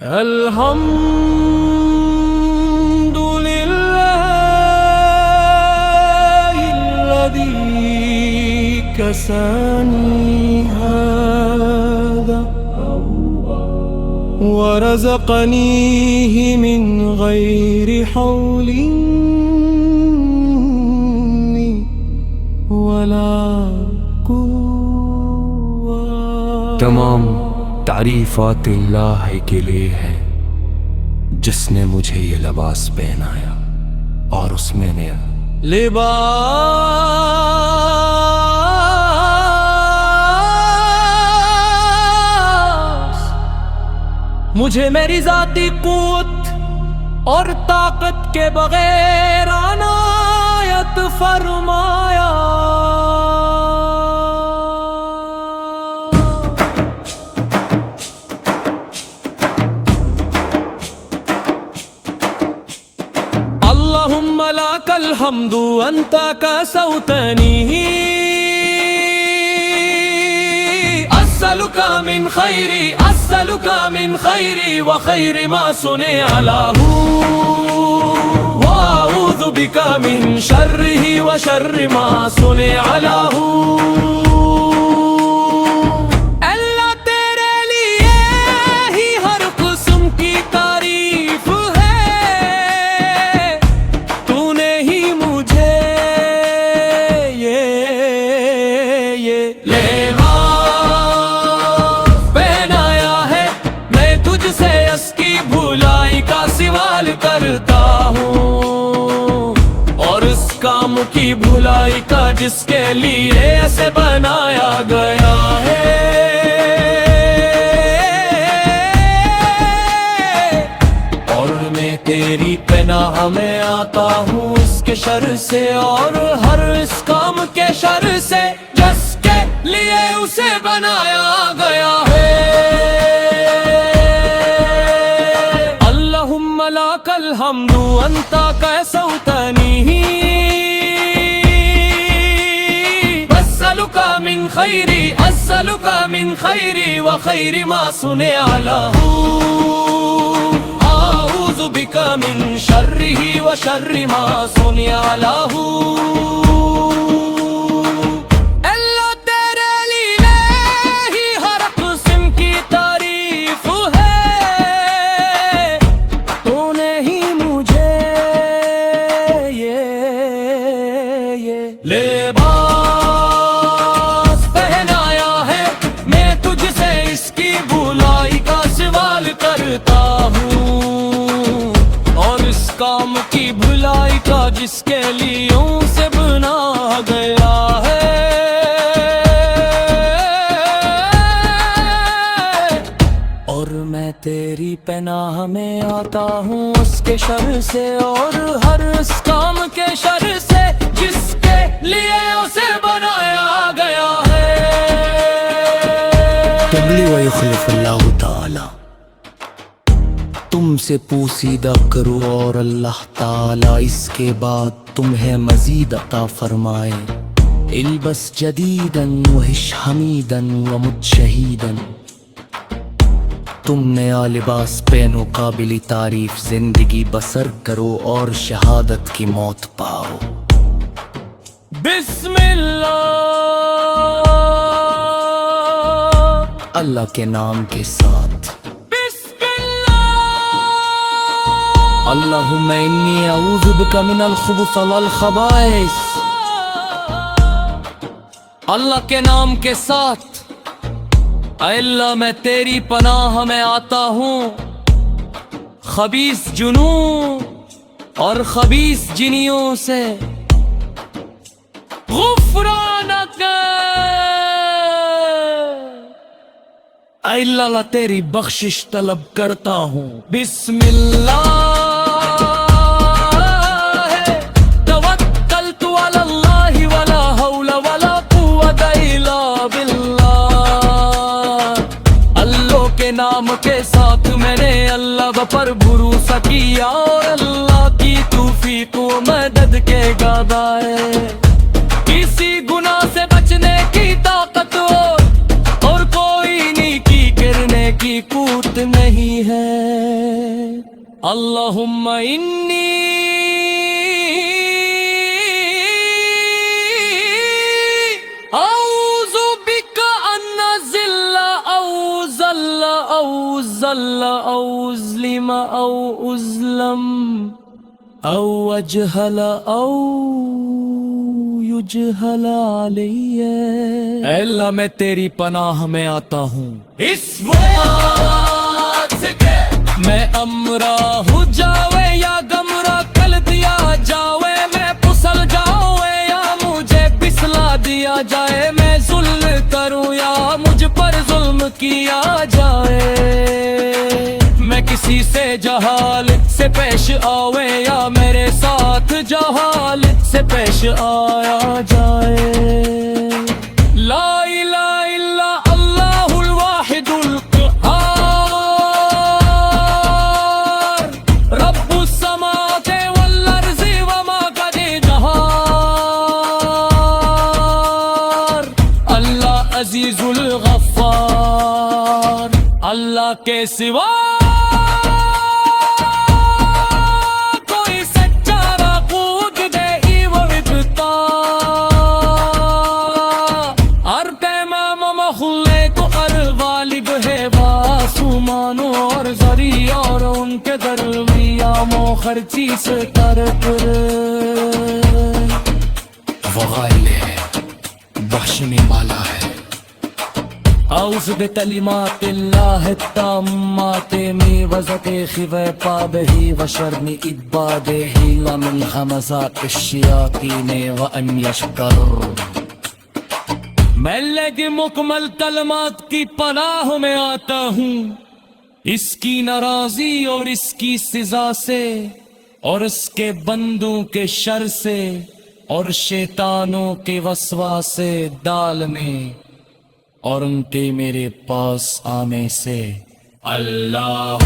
الحمد لله الذي كساني هذا ورزقنيه من غير حول ولا قوة. تمام تعریفات اللہ کے لیے ہے جس نے مجھے یہ لباس پہنایا اور اس میں نے لباس مجھے میری ذاتی قوت اور طاقت کے بغیر عنایت فرمایا. اللهم لك الحمد أنت كسوتني أسألك من خيري وخير ما صنع له وأعوذ بك من شره وشر ما صنع له. کرتا ہوں اور اس کام کی بھلائی کا جس کے لیے اسے بنایا گیا ہے. اور میں تیری پناہ میں آتا ہوں اس کے شر سے اور ہر اس کام کے شر سے جس کے لیے اسے بنایا گیا ہے. لك الحمد أنت كسوتني أسألك من خيري وخير ما صنع له أعوذ بك من شره وشر ما صنع له. لباس پہنایا ہے میں تجھ سے اس کی بھلائی کا سوال کرتا ہوں اور اس کام کی بھلائی کا جس کے لیے اسے بنا گیا ہے. اور میں تیری پناہ میں آتا ہوں اس کے شر سے اور ہر اس کام کے شر سے جس کے لیے اسے بنایا گیا ہے. تبلی و یخلف اللہ تعالی. تم سے پوسیدہ کرو اور اللہ تعالی اس کے بعد تمہیں مزید عطا فرمائے. البس جدیدا وحش حمیدا ومت شہیدا. تم نیا لباس پہنو، قابل تعریف زندگی بسر کرو اور شہادت کی موت پاؤ. بسم اللہ، اللہ کے نام کے ساتھ. بسم اللہ، اللہم انی اعوذ بک من الخبث والخبائث. اللہ کے نام کے ساتھ. اے اللہ میں تیری پناہ میں آتا ہوں خبیث جنوں اور خبیث جنیوں سے. غفرانک، اے اللہ تیری بخشش طلب کرتا ہوں. بسم اللہ توکلت علی اللہ ولا حول ولا قوت الا باللہ. اللہ کے نام کے ساتھ میں نے اللہ پر بھروسہ کیا اور اللہ کی توفیق و مدد کے گدائے. کسی گناہ سے بچنے کی طاقت اور کوئی نیکی کرنے کی قوت نہیں ہے. اللہم انی اعوذ بک ان ذل او ذل او ذل او ظلم او اظلم او اجہل او یجہل علی۔ اے اللہ میں تیری پناہ میں آتا ہوں اس بات سے کہ میں امرا ہو جاوے یا گمراہ کل دیا جاوے، میں پسل جاوے یا مجھے پسلا دیا جائے، میں ظلم کروں یا مجھ پر ظلم کیا جائے، میں کسی سے جہالت سے پیش آوے یا میرے ساتھ جہالت سے پیش آیا جائے۔ لا الہ الا اللہ الواحد القہار، رب السماوات والارض وما بینہما، اللہ عزیز الغفار، اللہ کے سوا اور ذریعہ اور ان کے درمیان ہر چیز کر وہ غالب ہے، بخشنے والا ہے۔ اعوذ بکلمات اللہ التامات من وضع وعقابہ وشر عبادہ من همزات الشیاطین وان یشکر۔ میں اللہ کی مکمل کلمات کی پناہ میں آتا ہوں اس کی ناراضی اور اس کی سزا سے، اور اس کے بندوں کے شر سے، اور شیطانوں کے وسواسے ڈالنے اور ان کے میرے پاس آنے سے۔ اللہ